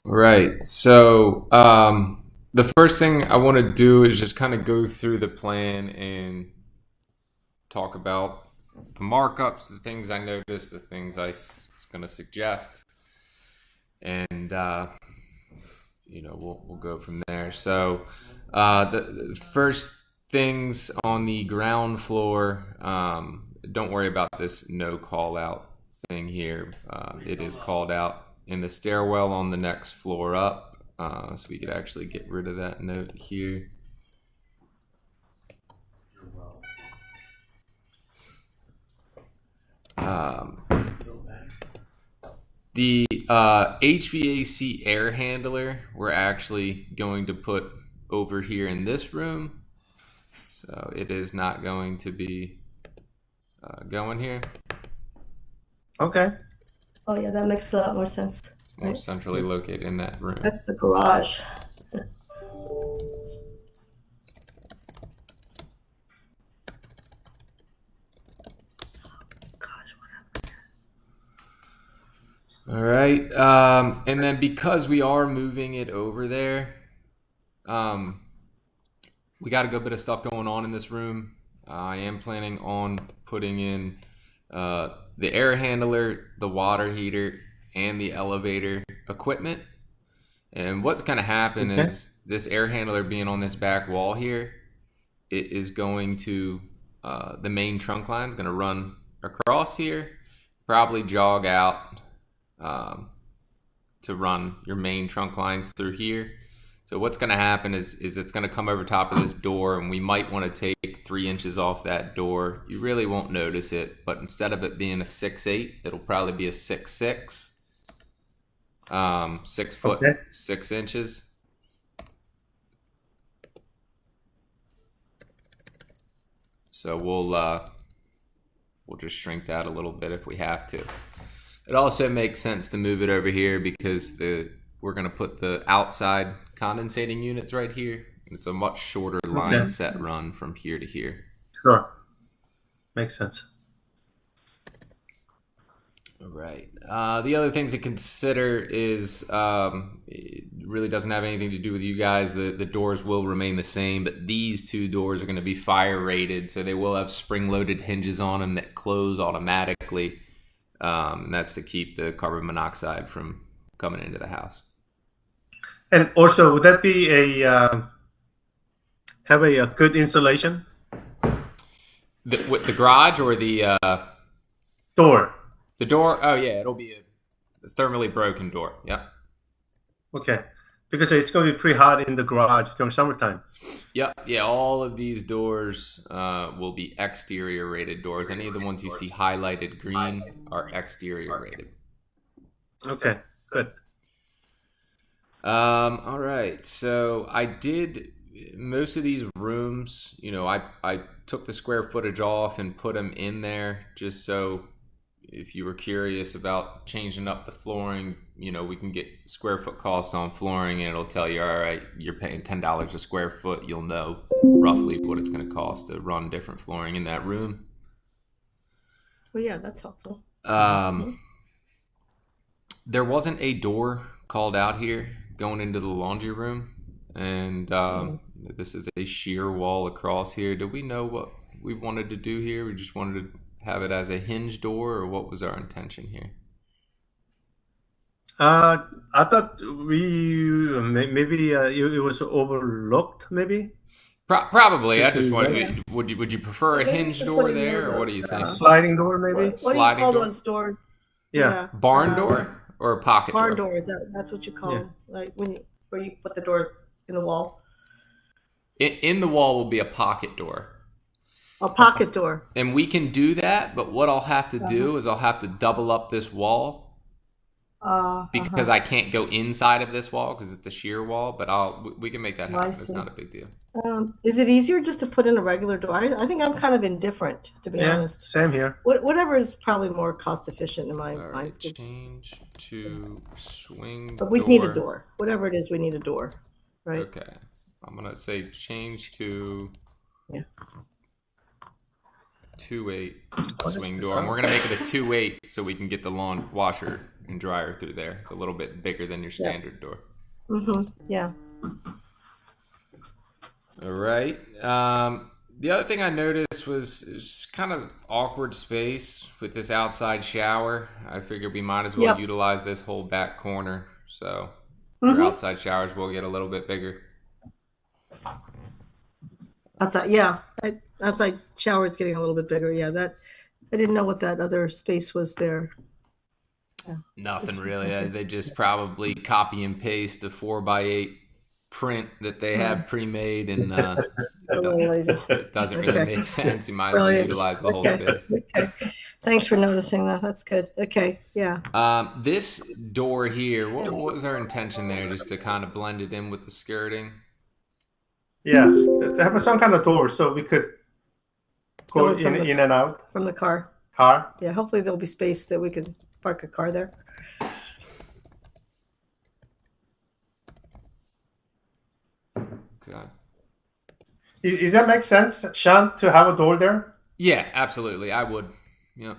Right. So, the first thing I want to do is just kind of go through the plan and talk about the markups, the things I noticed, the things I was going to suggest, and we'll go from there. So, the first things on the ground floor. Don't worry about this no call out thing here. It is called out in the stairwell on the next floor up. So we could actually get rid of that note here. The HVAC air handler we're actually going to put over here in this room. So it is not going to be going here. Okay. Oh yeah, that makes a lot more sense. It's more centrally located in that room. That's the garage. All right, and then because we are moving it over there, we got a good bit of stuff going on in this room. I am planning on putting in the air handler, the water heater, and the elevator equipment. And what's going to happen is this air handler being on this back wall here, it is going to, the main trunk line is going to run across here, probably jog out to run your main trunk lines through here. So what's going to happen is it's going to come over top of this door, and we might want to take 3 inches off that door. You really won't notice it, but instead of it being a 6'8", it'll probably be a 6'6". 6 foot, 6 inches. So we'll just shrink that a little bit if we have to. It also makes sense to move it over here because we're going to put the outside condensating units right here. It's a much shorter line set run from here to here. Sure. Makes sense. All right. The other things to consider is it really doesn't have anything to do with you guys. The doors will remain the same, but these 2 doors are going to be fire rated, so they will have spring-loaded hinges on them that close automatically. And that's to keep the carbon monoxide from coming into the house. And also, would that be have a good insulation? With the garage or the door? The door. Oh yeah, it'll be a thermally broken door. Yeah. Okay, because it's going to be pretty hot in the garage during summertime. Yep. Yeah. All of these doors will be exterior rated doors. Any of the ones you see highlighted green are exterior rated. Okay. Good. All right. So I did most of these rooms. I took the square footage off and put them in there just so if you were curious about changing up the flooring, we can get square foot costs on flooring, and it'll tell you, all right, you're paying $10 a square foot. You'll know roughly what it's going to cost to run different flooring in that room. Well, yeah, that's helpful. There wasn't a door called out here going into the laundry room, and this is a sheer wall across here. Did we know what we wanted to do here? We just wanted to have it as a hinge door, or what was our intention here? I thought maybe it was overlooked. Maybe probably. I just wanted. Would you prefer a hinge door there, or what do you think? Sliding door, maybe. What do you call those doors? Yeah. Barn door or a pocket door? Barn door. That's what you call them? Like where you put the door in the wall. In the wall will be a pocket door. A pocket door. And we can do that, but what I'll have to do is I'll have to double up this wall because I can't go inside of this wall because it's a sheer wall, but we can make that happen. It's not a big deal. Is it easier just to put in a regular door? I think I'm kind of indifferent, to be honest. Same here. Whatever is probably more cost efficient in my mind. Change to swing But we need a door. Whatever it is, we need a door, right? Okay. I'm going to say change to 2.8 swing door. And we're going to make it a 2.8 so we can get the lawn washer and dryer through there. It's a little bit bigger than your standard door. Yeah. All right. The other thing I noticed was it's kind of awkward space with this outside shower. I figured we might as well utilize this whole back corner. So your outside showers will get a little bit bigger. Outside, yeah. Outside shower is getting a little bit bigger. Yeah, that I didn't know what that other space was there. Nothing really. They just probably copy and paste a 4x8 print that they have pre-made, and it doesn't really make sense. You might as well utilize the whole space. Okay. Thanks for noticing that. That's good. Okay. Yeah. This door here, what was our intention there? Just to kind of blend it in with the skirting? Yeah, to have some kind of door so we could go in and out. From the car. Yeah, hopefully there'll be space that we could park a car there. Okay. Does that make sense, Sean, to have a door there? Yeah, absolutely. I would. Yep.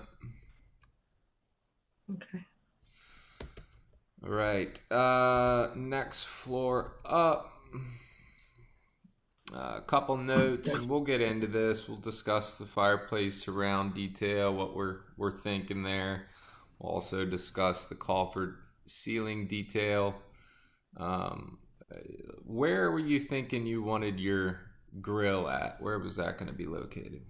Okay. All right. Next floor up. A couple notes, and we'll get into this. We'll discuss the fireplace surround detail, what we're thinking there. We'll also discuss the coffered ceiling detail. Where were you thinking you wanted your grill at? Where was that going to be located?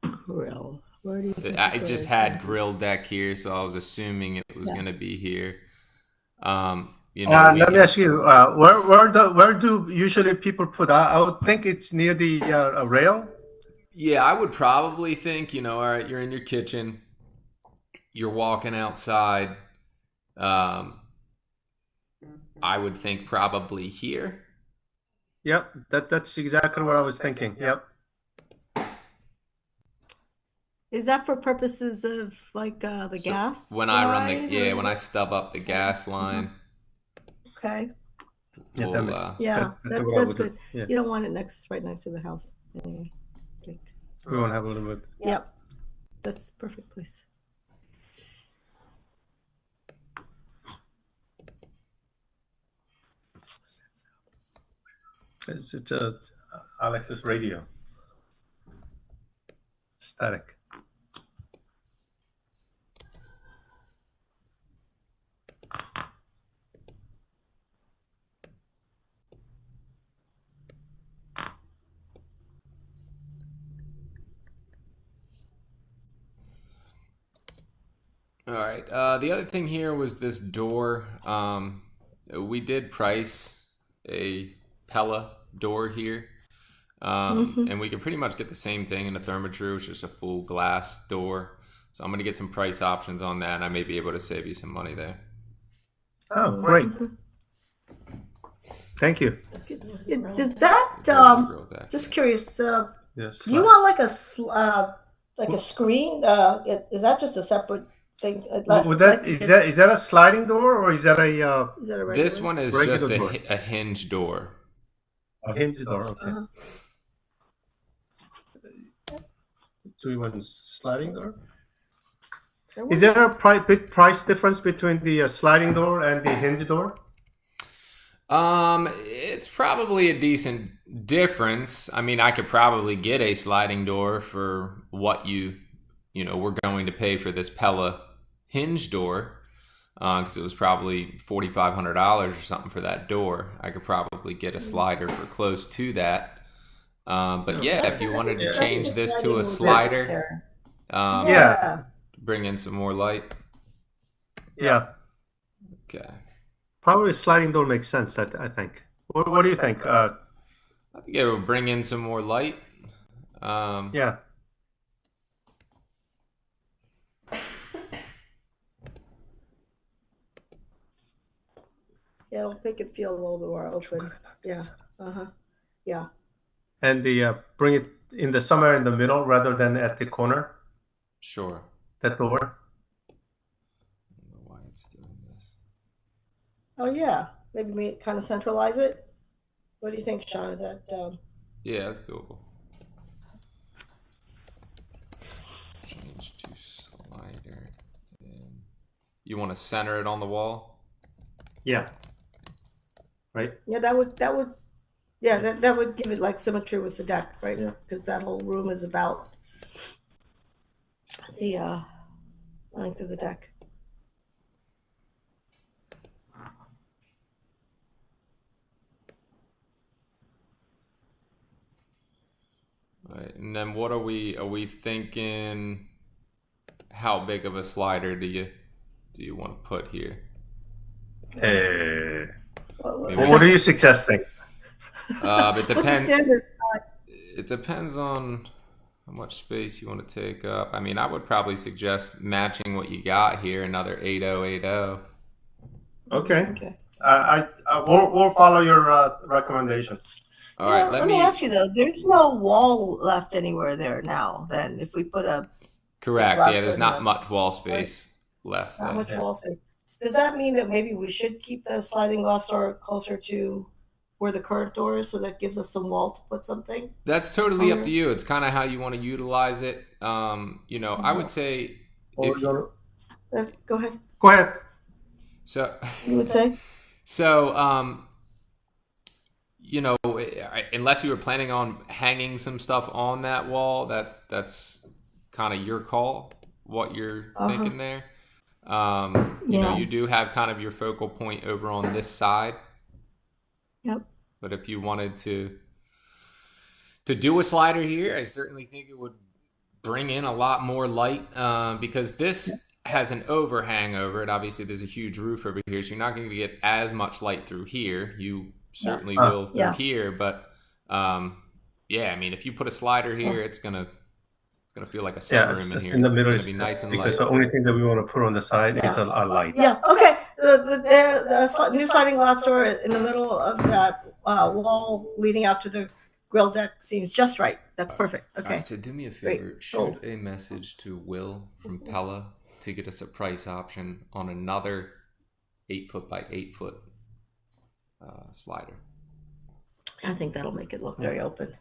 Grill. Where do you think I just had grill deck here, so I was assuming it was going to be here. Let me ask you, where do usually people put? I would think it's near the rail. Yeah, I would probably think, all right, you're in your kitchen, you're walking outside. I would think probably here. Yep, that's exactly what I was thinking. Yep. Is that for purposes of like the gas? When I run when I stub up the gas line. Okay. Yeah, that makes sense. Yeah, that's good. Yeah. You don't want it right next to the house anyway. We want to have a little bit. Yep. That's the perfect place. It's Alex's radio. Static. All right. The other thing here was this door. We did price a Pella door here. And we could pretty much get the same thing in a Therma-Tru. It's just a full glass door. So I'm going to get some price options on that, and I may be able to save you some money there. Oh, great. Thank you. Does that, just curious, Yes. do you want like a screen? Is that just a separate thing? Is that a sliding door or is that a Is that a regular? This one is Regular just door. a hinge door. a hinge door? Okay. Do you want a sliding door? Is there a big price difference between the sliding door and the hinge door? It's probably a decent difference. I mean, I could probably get a sliding door for what we're going to pay for this Pella hinge door, because it was probably $4,500 or something for that door. I could probably get a slider for close to that. But yeah, if you wanted to change this to a slider, bring in some more light. Yeah. Okay. Probably a sliding door makes sense, I think. What do you think? I think it will bring in some more light. Yeah. Yeah, I don't think it feels a little bit more open. Yeah. Yeah. And bring it in somewhere in the middle rather than at the corner. Sure. That door. I don't know why it's doing this. Oh yeah. Maybe kind of centralize it. What do you think, Sean? Is that Yeah, that's doable. Change to slider. Yeah. you want to center it on the wall. Yeah. Right. Yeah, that would that would give it like symmetry with the deck, right? Yeah. Because that whole room is about the length of the deck. Right. And then what are we thinking? How big of a slider do you want to put here? What are you suggesting? It What's the depends. standard size? It depends on how much space you want to take up. I mean, I would probably suggest matching what you got here, another 8080. Okay. Okay. We'll follow your recommendation. All right, Let me ask you though. There's no wall left anywhere there now. Then, if we put a Correct. glass Yeah, there's door not here. much wall space left. Not there. much wall space. Does that mean that maybe we should keep the sliding glass door closer to where the current door is, so that gives us some wall to put something? That's totally up to you. It's kind of how you want to utilize it. I would say. Or If, your- Go ahead. Go ahead. so. You would say? So, unless you were planning on hanging some stuff on that wall, that's kind of your call, what you're thinking there. You do have kind of your focal point over on this side. Yep. But if you wanted to do a slider here, I certainly think it would bring in a lot more light because this has an overhang over it. Obviously, there's a huge roof over here, so you're not going to get as much light through here. You certainly will through here, but I mean, if you put a slider here, it's gonna feel like a sunroom in here. In the It's middle gonna be nice and because light. the only thing that we want to put on the side is a light. Yeah. Okay. The new sliding glass door in the middle of that wall leading out to the grill deck seems just right. That's perfect. All Okay. right, so do me a favor, Great. shoot a message to Will from Pella to get us a price option on another 8 foot by 8 foot slider. I think that'll make it look very open.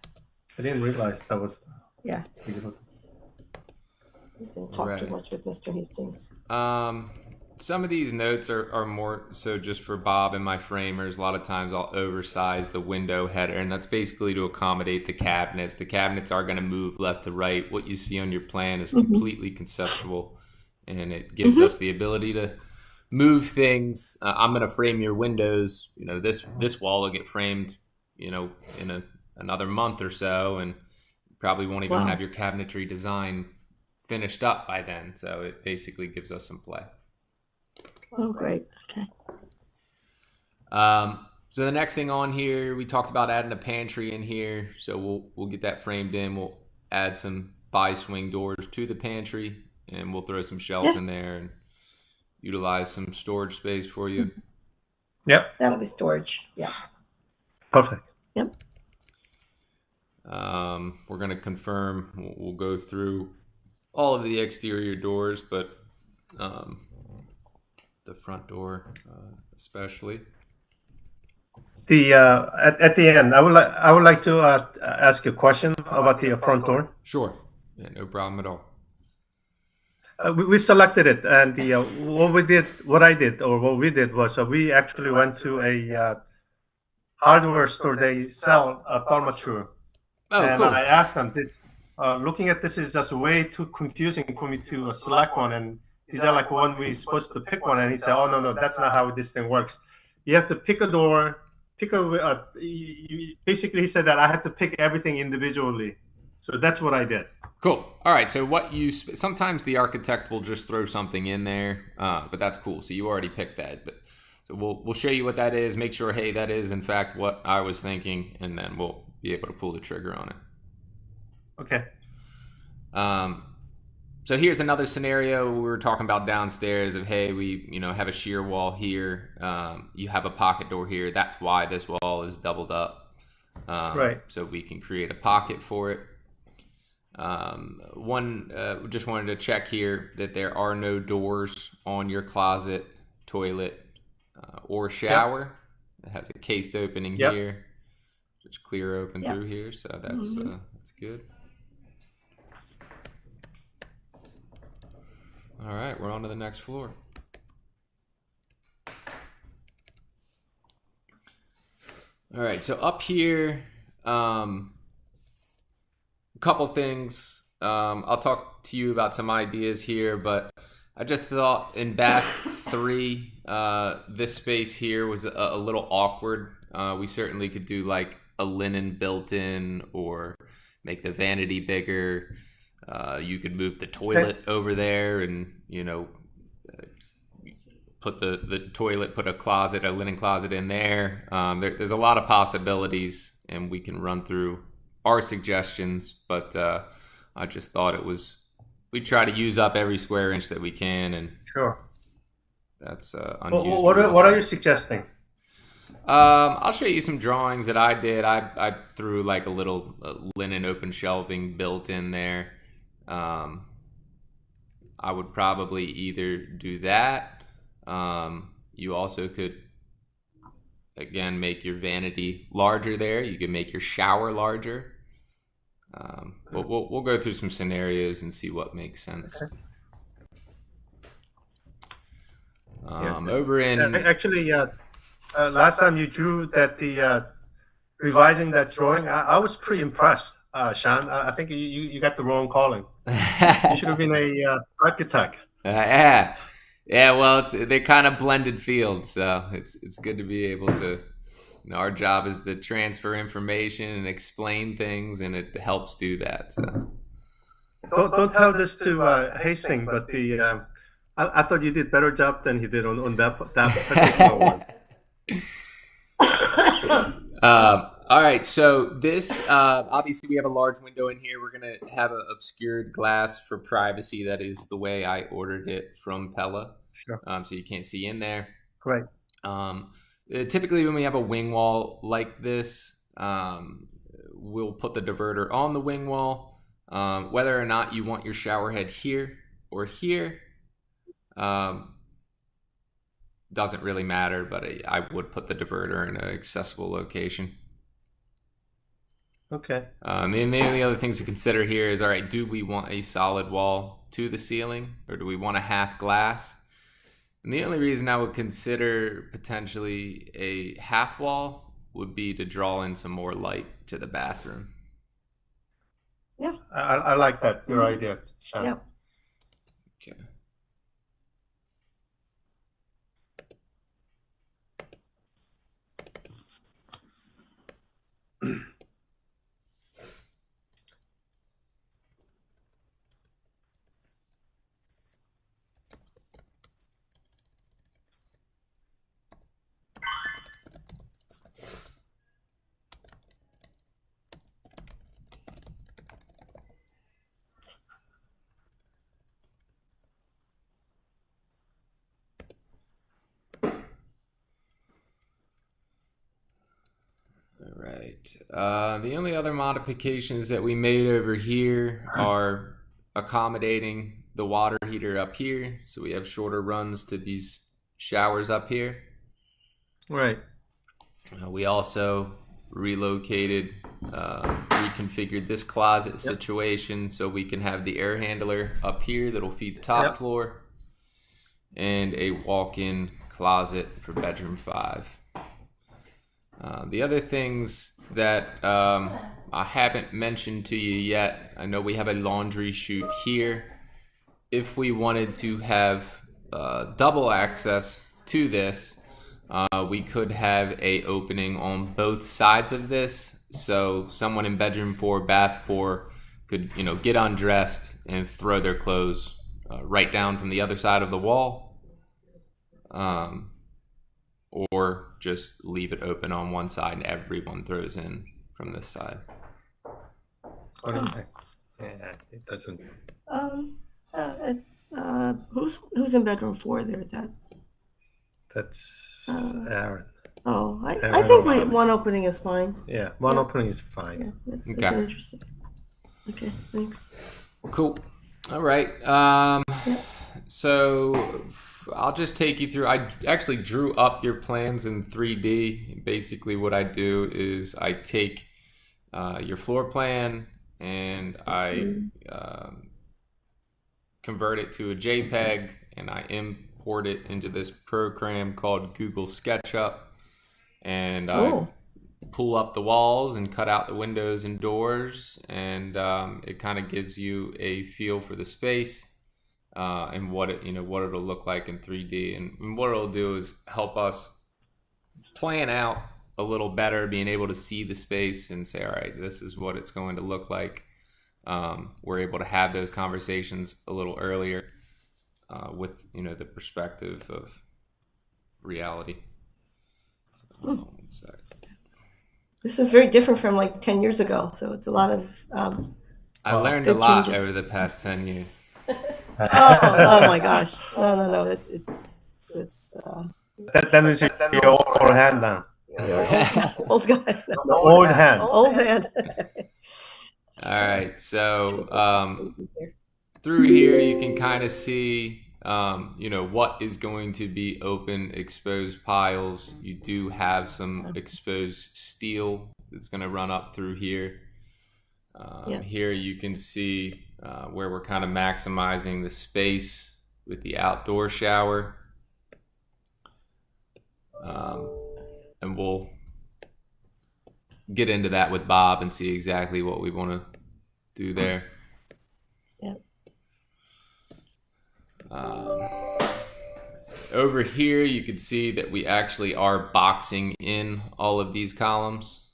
I didn't realize that was. Yeah. You can talk too much with Mr. Hastings. Some of these notes are more so just for Bob and my framers. A lot of times I'll oversize the window header, and that's basically to accommodate the cabinets. The cabinets are going to move left to right. What you see on your plan is completely conceptual, and it gives us the ability to move things. I'm going to frame your windows. This wall will get framed, in another month or so, and you probably won't even have your cabinetry design finished up by then. So it basically gives us some play. Oh, great. Okay. So the next thing on here, we talked about adding a pantry in here. So we'll get that framed in. We'll add some bi-swing doors to the pantry, and we'll throw some shelves in there and utilize some storage space for you. Yep. That'll be storage. Yeah. Perfect. Yep. We're going to confirm. We'll go through all of the exterior doors, but the front door especially. At the end, I would like to ask you a question about the front door. Sure. Yeah, no problem at all. We selected it, and what we did was we actually went to a hardware store. They sell a Therma-Tru. And cool. I asked them this. Looking at this is just way too confusing for me to select one. And is that like when we're supposed to pick one? And he said, "Oh no, that's not how this thing works. You have to pick a door. Basically, he said that I had to pick everything individually. So that's what I did. Cool. All right. So sometimes the architect will just throw something in there, but that's cool. So you already picked that. But so we'll show you what that is. Make sure, hey, that is in fact what I was thinking, and then we'll be able to pull the trigger on it. Okay. So here's another scenario we were talking about downstairs of, hey, we have a shear wall here. You have a pocket door here. That's why this wall is doubled up. Right. So we can create a pocket for it. Just wanted to check here that there are no doors on your closet, toilet, or shower. It has a cased opening here. Just clear open through here. So that's good. All right, we're on to the next floor. All right, so up here, a couple things. I'll talk to you about some ideas here, but I just thought in bath three, this space here was a little awkward. We certainly could do like a linen built in or make the vanity bigger. You could move the toilet over there and, put the toilet, put a linen closet in there. There's a lot of possibilities, and we can run through our suggestions, but I just thought we try to use up every square inch that we can, and Sure. that's Well, unused. what are you suggesting? I'll show you some drawings that I did. I threw like a little linen open shelving built in there. I would probably either do that. You also could, again, make your vanity larger there. You could make your shower larger. But we'll go through some scenarios and see what makes sense. Okay. Over in Actually, last time you drew the revising that drawing, I was pretty impressed, Sean. I think you got the wrong calling. You should have been a architect. yeah. Well, they're kind of blended fields, so it's good to be able to. Our job is to transfer information and explain things, and it helps do that. So. Don't tell this to Hastings, but I thought you did better job than he did on that particular one. All right, so this obviously we have a large window in here. We're gonna have an obscured glass for privacy. That is the way I ordered it from Pella. Sure. So you can't see in there. Great. Typically, when we have a wing wall like this, we'll put the diverter on the wing wall. Whether or not you want your shower head here or here doesn't really matter, but I would put the diverter in an accessible location. Okay. And the only other things to consider here is, all right, do we want a solid wall to the ceiling, or do we want a half glass? And the only reason I would consider potentially a half wall would be to draw in some more light to the bathroom. Yeah. I like that, your idea, Sean. Yeah. Okay. All right. The only other modifications that we made over here are accommodating the water heater up here, so we have shorter runs to these showers up here. Right. We also relocated, reconfigured this closet situation so we can have the air handler up here that'll feed the top floor, and a walk-in closet for bedroom 5. The other things that I haven't mentioned to you yet, I know we have a laundry chute here. If we wanted to have double access to this, we could have a opening on both sides of this, so someone in bedroom 4, bath 4 could, get undressed and throw their clothes right down from the other side of the wall, or just leave it open on one side and everyone throws in from this side. Yeah, it doesn't. Who's in bedroom 4 there? That's Aaron. Oh, I don't think know. one opening is fine. Yeah, one Yeah. opening is fine. Yeah, that's Okay. interesting. Okay, thanks. Cool. All right. So I'll just take you through. I actually drew up your plans in 3D. Basically, what I do is I take your floor plan and I convert it to a JPEG, and I import it into this program called Google SketchUp, and I pull up the walls and cut out the windows and doors, and it kind of gives you a feel for the space and what what it'll look like in 3D. And what it'll do is help us plan out a little better, being able to see the space and say, all right, this is what it's going to look like. We're able to have those conversations a little earlier with the perspective of reality. Hold on one sec. This is very different from like 10 years ago, so it's a lot of I learned a good lot changes. over the past 10 years. Oh my gosh. No. It's That means your old hand now. old guy. The old hand. Old hand. All right, so through here you can kind of see what is going to be open exposed piles. You do have some exposed steel that's going to run up through here. Here you can see where we're kind of maximizing the space with the outdoor shower. And we'll get into that with Bob and see exactly what we want to do there. Over here you can see that we actually are boxing in all of these columns,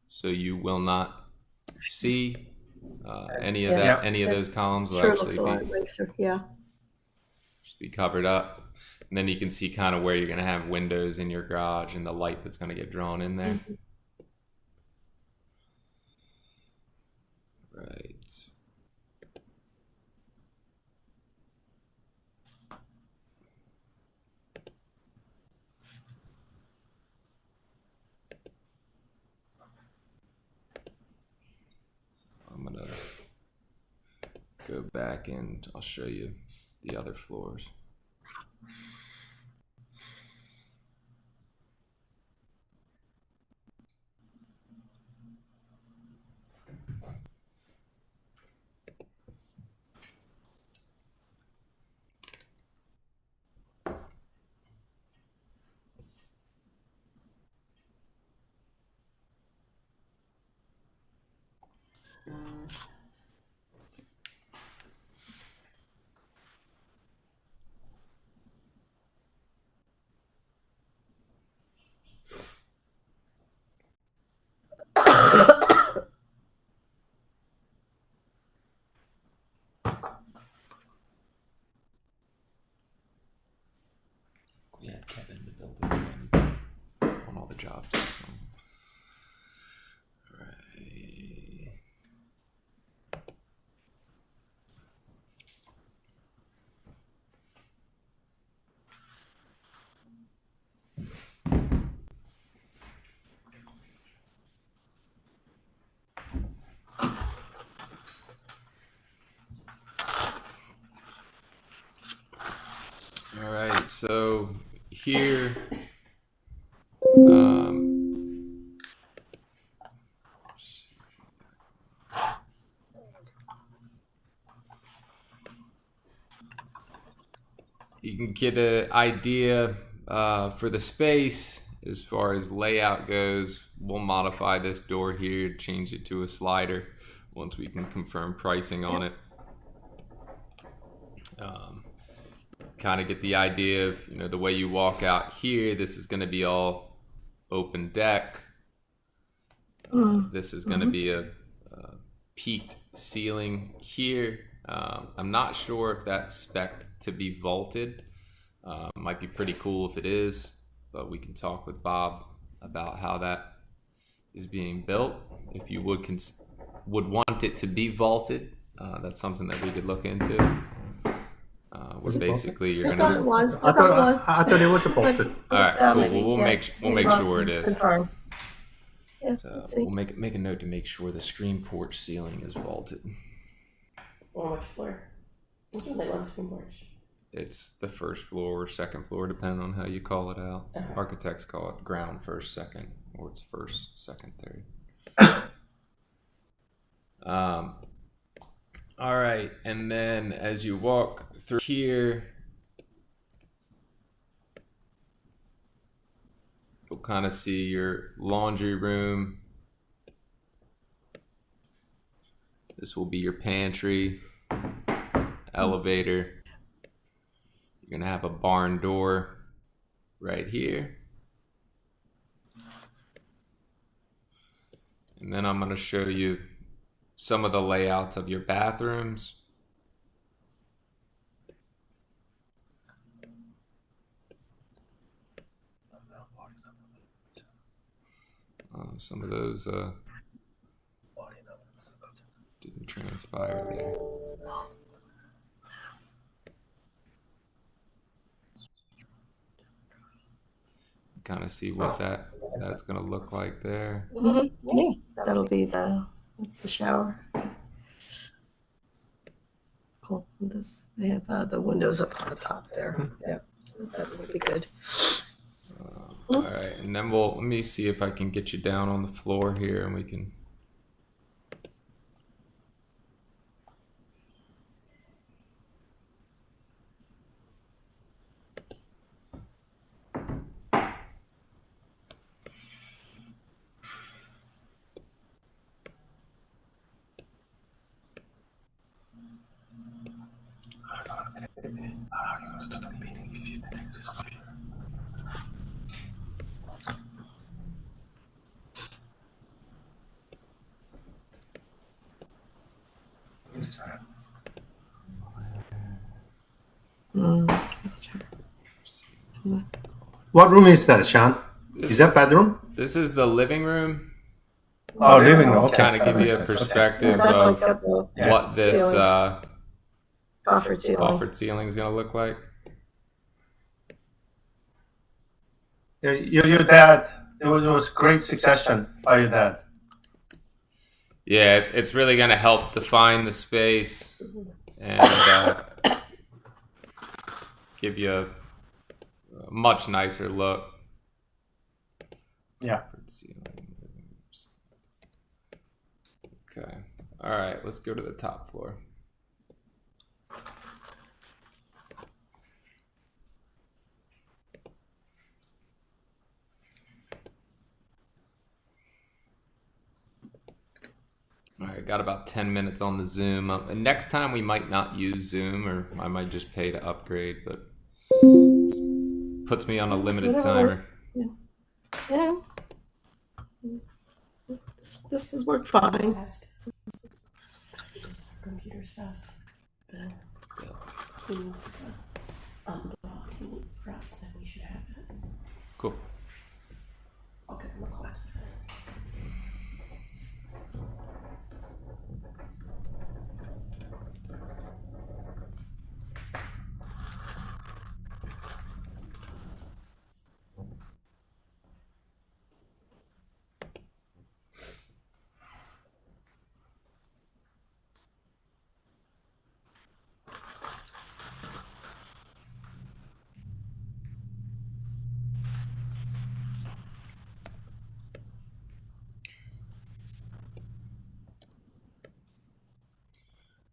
so you will not see any of that. Any of those columns will Sure looks a actually lot nicer. Yeah. be covered up. And then you can see kind of where you're going to have windows in your garage and the light that's going to get drawn in there. Right. I'm going to go back and I'll show you the other floors. We had Kevin to build it on all the jobs. So. Right. All right, so here, you can get an idea for the space as far as layout goes. We'll modify this door here, change it to a slider once we can confirm pricing on it. Kind of get the idea of the way you walk out here. This is going to be all open deck. This is going to be a peaked ceiling here. I'm not sure if that's spec'd to be vaulted. Might be pretty cool if it is, but we can talk with Bob about how that is being built. If you would want it to be vaulted, that's something that we could look into. Where basically you're I thought it gonna. was. I thought it was bolted. All right, cool. Well, we'll make sure it is. Confirm. Yeah, So let's see. we'll make a note to make sure the screen porch ceiling is vaulted. On which floor? What's your like on screen porch? It's the first floor or second floor, depending on how you call it out. So Okay. architects call it ground, first, second, or it's first, second, third. All right, and then as you walk through here, you'll kind of see your laundry room. This will be your pantry, elevator. You're gonna have a barn door right here. And then I'm gonna show you some of the layouts of your bathrooms. Some of those didn't transpire there. Kind of see what that's gonna look like there. Yeah, that'll be that's the shower. Cool. They have the windows up on the top there. Yeah, that would be good. All right, and then let me see if I can get you down on the floor here, and we can. What room is that, Sean? Is that bedroom? This is the living room. Oh, living room. Okay. Kind of give you a perspective That's why of it's got the what this coffered ceiling. offered ceiling is going to look like. Your dad, it was great suggestion by your dad. Yeah, it's really going to help define the space and give you a much nicer look. Yeah. Okay. All right, let's go to the top floor. All right, got about 10 minutes on the Zoom. And next time we might not use Zoom, or I might just pay to upgrade, but puts me on a limited timer. Yeah. This has worked fine. Ask computer stuff. He needs to unblocking for us, then we should have it. Cool. I'll give him a call.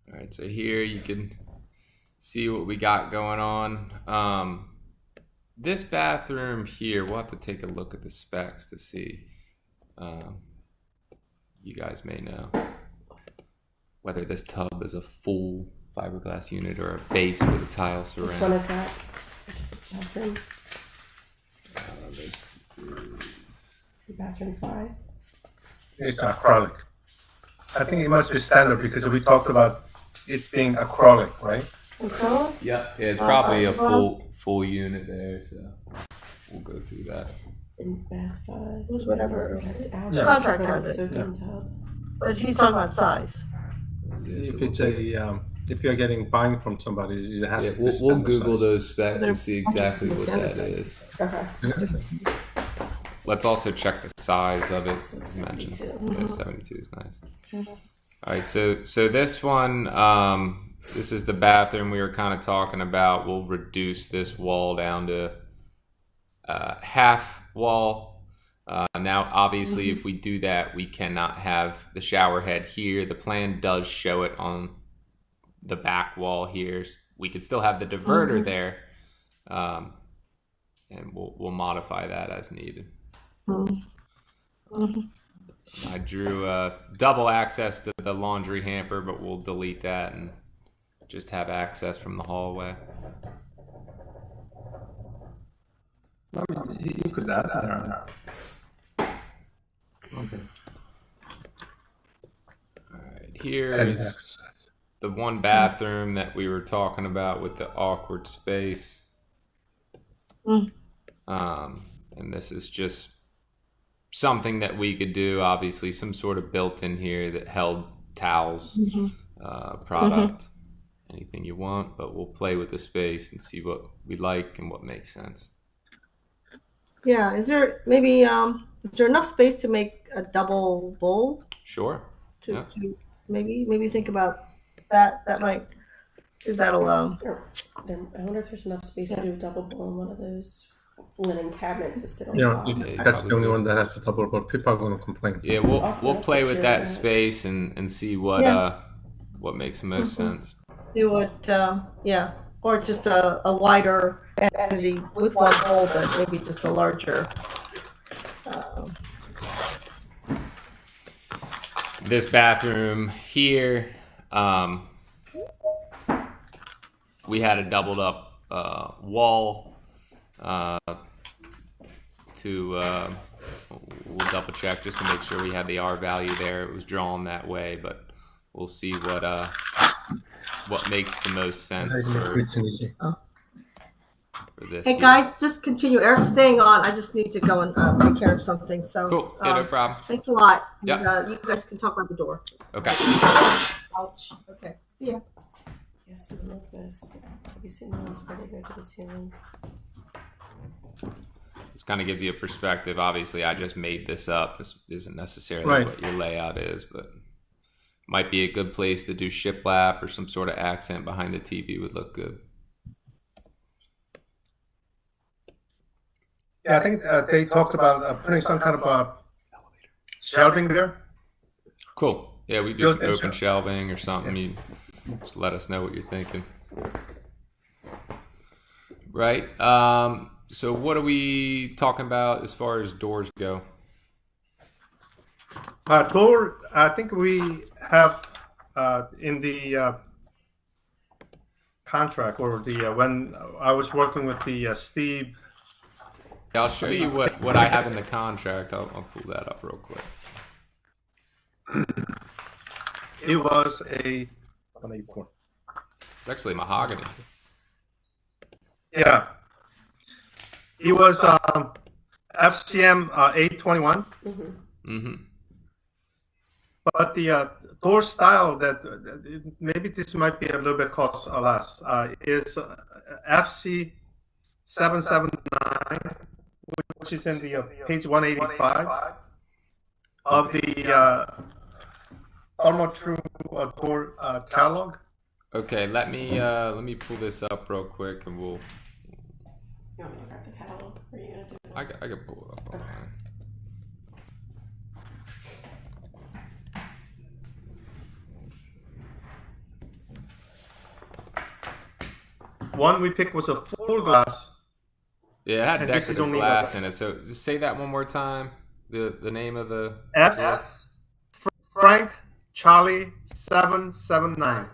All right, so here you can see what we got going on. This bathroom here, we'll have to take a look at the specs to see. You guys may know whether this tub is a full fiberglass unit or a base with a tile Which one surround. is that? Bathroom? This is Bathroom 5? It's acrylic. I think it must be standard because we talked about it being acrylic, right? Acrylic? yeah, it's probably a full unit there, so we'll go through that. In bath 5? It was whatever. The Contract has it. Soaking tub. But he's talking about size. If it's if you're getting buying from somebody, it has Yeah, to be we'll standard Google size. those specs They're to see exactly what standard that size. is. Okay. Let's also check the size of it. So You mentioned 72. yeah, 72 is nice. All right, so this one, this is the bathroom we were kind of talking about. We'll reduce this wall down to half wall. Now, obviously, if we do that, we cannot have the shower head here. The plan does show it on the back wall here. We could still have the diverter there, and we'll modify that as needed. Mhm. I drew double access to the laundry hamper, but we'll delete that and just have access from the hallway. I mean, you could add that there. Okay. All right, here Any is exercise. the one bathroom that we were talking about with the awkward space. Mm. And this is just something that we could do. Obviously, some sort of built-in here that held towels, product, anything you want. But we'll play with the space and see what we like and what makes sense. Yeah, is there maybe is there enough space to make a double bowl Sure. to, Yeah. to maybe think about that? That might, is that alone? I wonder if there's enough space to do a double bowl in one of those linen cabinets that sit on You know, top. you that's the probably only could. one that has a double, but people are going to complain. Yeah, we'll play with that space and see what makes the most sense. Do what, yeah, or just a wider entity with one bowl, but maybe just a larger. This bathroom here, we had a doubled up wall. We'll double check just to make sure we have the R value there. It was drawn that way, but we'll see what makes the most sense for this. Hey here. guys, just continue. Eric's staying on. I just need to go and take care of something. So Cool. Yeah, no problem. thanks a lot. Yeah. And, you guys can talk about the door. Okay. Ouch. Okay. See ya. Yes, we like this. Have you seen the ones where they go to the ceiling? This kind of gives you a perspective. Obviously, I just made this up. This isn't necessarily Right. what your layout is, but might be a good place to do shiplap or some sort of accent behind the TV would look good. Yeah, I think they talked about putting some kind of shelving there. Cool. Yeah, we do Built some in open shelving or something. You just let us know what you're thinking. Right. So what are we talking about as far as doors go? Door, I think we have in the contract or the when I was working with the Steve. Yeah, I'll show you what I have in the contract. I'll pull that up real quick. It was a It's actually mahogany. yeah. It was FCM 821. Mm-hmm. But the door style that maybe this might be a little bit cost less is FC 779, which is in the page 185 of the Thermo-Tru door catalog. Okay, let me pull this up real quick, and we'll. You want me to grab the catalog? Or are you gonna do it? I can pull it up online. One we picked was a full glass. Yeah, it had And this is decorative only glass like- in it. So just say that one more time. The name of the. F Frank Charlie 779.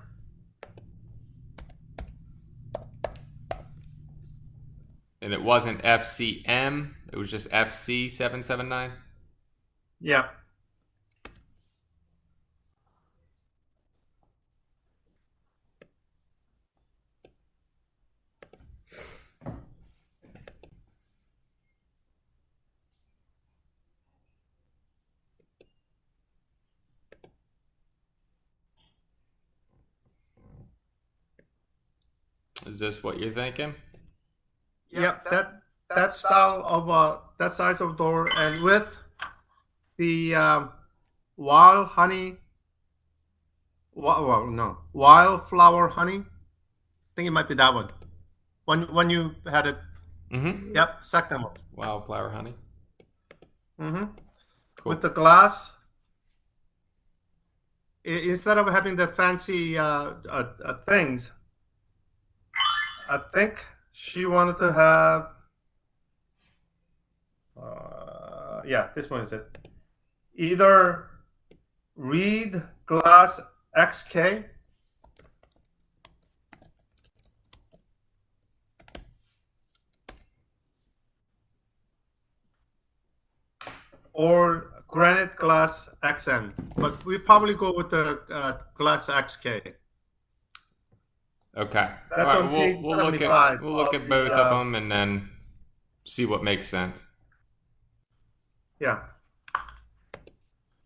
And it wasn't FCM. It was just FC 779. Yeah. Is this what you're thinking? Yep, that style of that size of door and with the wild honey. Wildflower honey. I think it might be that one. When you had it. Mm-hmm. Yep, second one. Wildflower honey. Mm-hmm. Cool. With the glass. Instead of having the fancy things, I think she wanted to have Yeah, this one is it. Either Reed Glass XK or Granite Glass XN, but we probably go with the Glass XK. Okay. That's All on right. page We'll look 75 at of the, both of them and then see what makes sense. Yeah.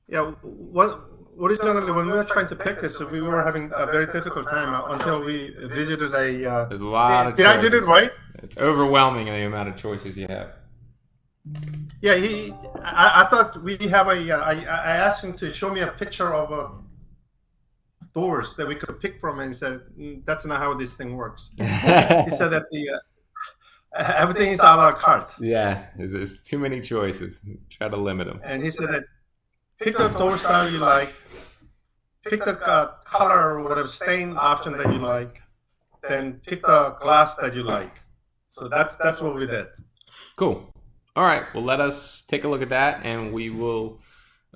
Yeah. What originally when we were trying to pick this, we were having a very difficult time until we visited a. There's a lot of Did choices. I do it right? It's overwhelming the amount of choices you have. Yeah. I thought we have a. I asked him to show me a picture of doors that we could pick from, and he said that's not how this thing works. He said that the everything is a la carte. Yeah, there's too many choices. Try to limit them. And he said that pick the door style you like, pick the color or whatever stain option that you like, then pick the glass that you like. So that's what we did. Cool. All right. Well, let us take a look at that, and we will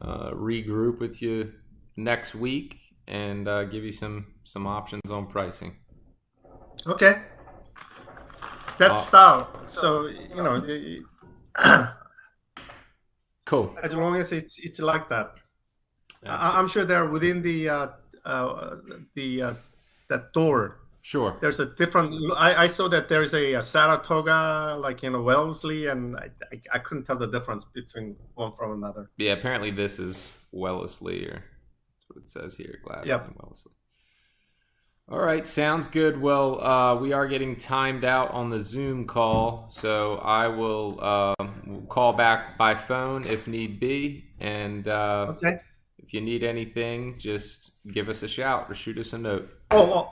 regroup with you next week and give you some options on pricing. Okay. That style. So Cool. as long as it's like that. I'm sure they're within the that door. Sure. There's a different. I saw that there's a Saratoga like Wellesley, and I couldn't tell the difference between one from another. Yeah. Apparently, this is Wellesley, or that's what it says here. Glass and Wellesley. All right, sounds good. Well, we are getting timed out on the Zoom call, so I will call back by phone if need be. And Okay. if you need anything, just give us a shout or shoot us a note. Oh,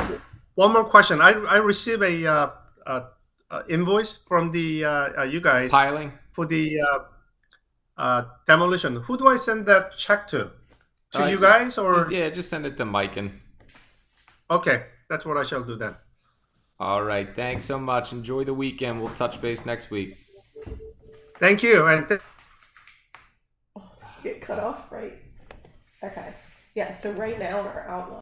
one more question. I received a invoice from the you guys Piling? for the demolition. Who do I send that check to? To you guys or? Just send it to Miken. Okay, that's what I shall do then. All right, thanks so much. Enjoy the weekend. We'll touch base next week. Thank you. And Get cut off, right? Okay. Yeah, so right now in our outline.